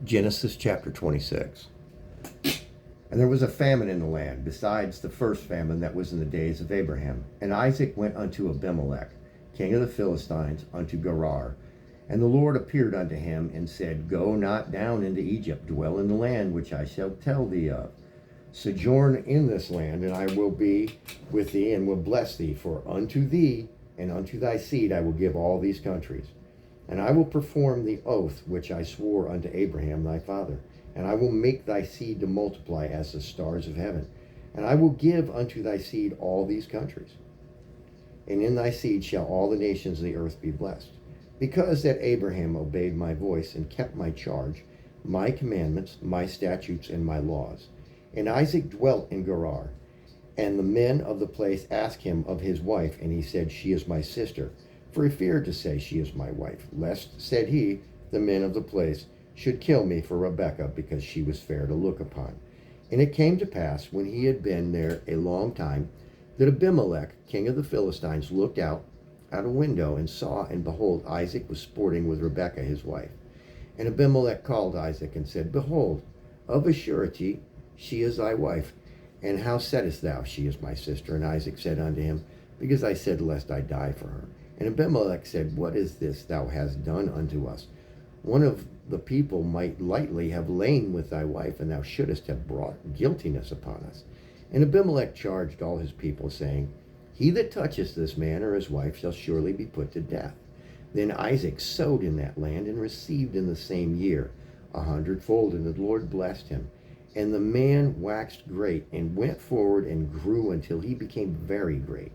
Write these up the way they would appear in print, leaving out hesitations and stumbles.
Genesis chapter 26. And there was a famine in the land, besides the first famine that was in the days of Abraham. And Isaac went unto Abimelech, king of the Philistines, unto Gerar. And the Lord appeared unto him, and said, Go not down into Egypt, dwell in the land which I shall tell thee of. Sojourn in this land, and I will be with thee, and will bless thee. For unto thee and unto thy seed I will give all these countries. And I will perform the oath which I swore unto Abraham thy father. And I will make thy seed to multiply as the stars of heaven. And I will give unto thy seed all these countries. And in thy seed shall all the nations of the earth be blessed. Because that Abraham obeyed my voice and kept my charge, my commandments, my statutes, and my laws. And Isaac dwelt in Gerar. And the men of the place asked him of his wife, and he said, She is my sister. For he feared to say, She is my wife, lest, said he, the men of the place should kill me for Rebekah, because she was fair to look upon. And it came to pass, when he had been there a long time, that Abimelech, king of the Philistines, looked out at a window, and saw, and behold, Isaac was sporting with Rebekah his wife. And Abimelech called Isaac, and said, Behold, of a surety she is thy wife. And how saidst thou, She is my sister? And Isaac said unto him, Because I said, Lest I die for her. And Abimelech said, What is this thou hast done unto us? One of the people might lightly have lain with thy wife, and thou shouldest have brought guiltiness upon us. And Abimelech charged all his people, saying, He that toucheth this man or his wife shall surely be put to death. Then Isaac sowed in that land, and received in the same year 100-fold, and the Lord blessed him. And the man waxed great, and went forward and grew until he became very great.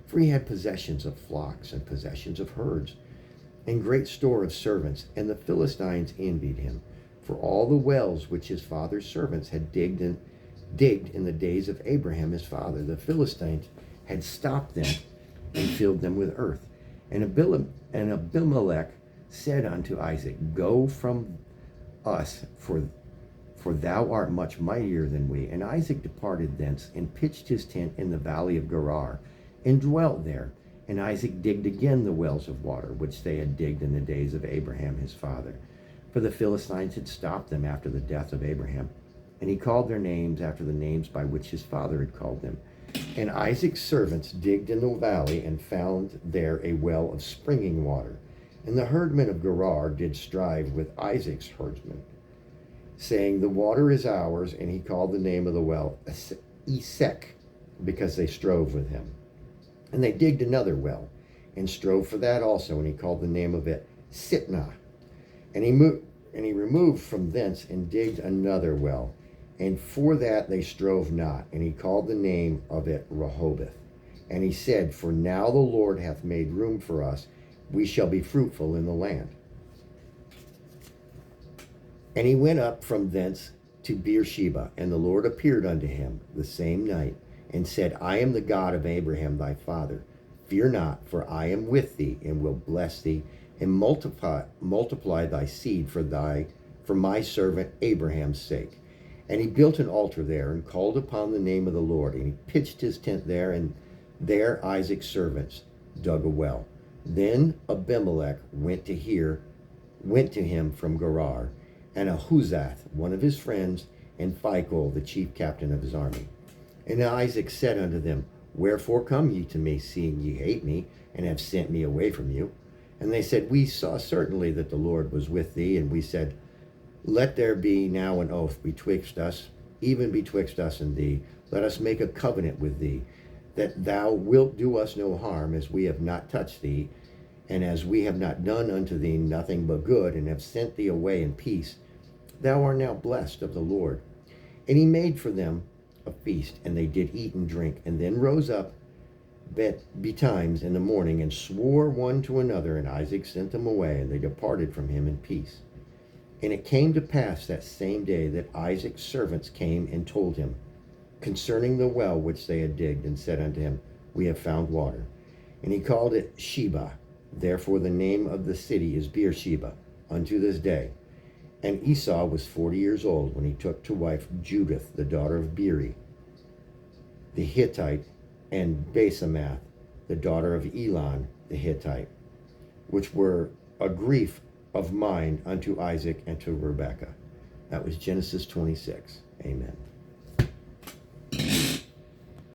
For he had possessions of flocks, and possessions of herds, and great store of servants. And the Philistines envied him, for all the wells which his father's servants had digged in the days of Abraham his father, the Philistines had stopped them and filled them with earth. And Abimelech said unto Isaac, Go from us, for thou art much mightier than we. And Isaac departed thence, and pitched his tent in the valley of Gerar, and dwelt there. And Isaac digged again the wells of water, which they had digged in the days of Abraham his father. For the Philistines had stopped them after the death of Abraham. And he called their names after the names by which his father had called them. And Isaac's servants digged in the valley, and found there a well of springing water. And the herdmen of Gerar did strive with Isaac's herdsmen, saying, The water is ours. And he called the name of the well Esek, because they strove with him. And they digged another well, and strove for that also, and he called the name of it Sitnah. And he removed from thence, and digged another well, and for that they strove not, and he called the name of it Rehoboth. And he said, For now the Lord hath made room for us, we shall be fruitful in the land. And he went up from thence to Beersheba, and the Lord appeared unto him the same night, and said, I am the God of Abraham thy father. Fear not, for I am with thee, and will bless thee, and multiply thy seed for my servant Abraham's sake. And he built an altar there, and called upon the name of the Lord. And he pitched his tent there, and there Isaac's servants dug a well. Then Abimelech went to him from Gerar, and Ahuzath, one of his friends, and Phicol, the chief captain of his army. And Isaac said unto them, Wherefore come ye to me, seeing ye hate me, and have sent me away from you? And they said, We saw certainly that the Lord was with thee, and we said, Let there be now an oath betwixt us, even betwixt us and thee. Let us make a covenant with thee, that thou wilt do us no harm, as we have not touched thee, and as we have not done unto thee nothing but good, and have sent thee away in peace. Thou art now blessed of the Lord. And he made for them a feast, and they did eat and drink, and then rose up betimes in the morning, and swore one to another, and Isaac sent them away, and they departed from him in peace. And it came to pass that same day that Isaac's servants came and told him concerning the well which they had digged, and said unto him, We have found water. And he called it Sheba. Therefore the name of the city is Beersheba unto this day. And Esau was 40 years old when he took to wife Judith, the daughter of Beeri, the Hittite, and Basemath, the daughter of Elon, the Hittite, which were a grief of mind unto Isaac and to Rebekah. That was Genesis 26. Amen.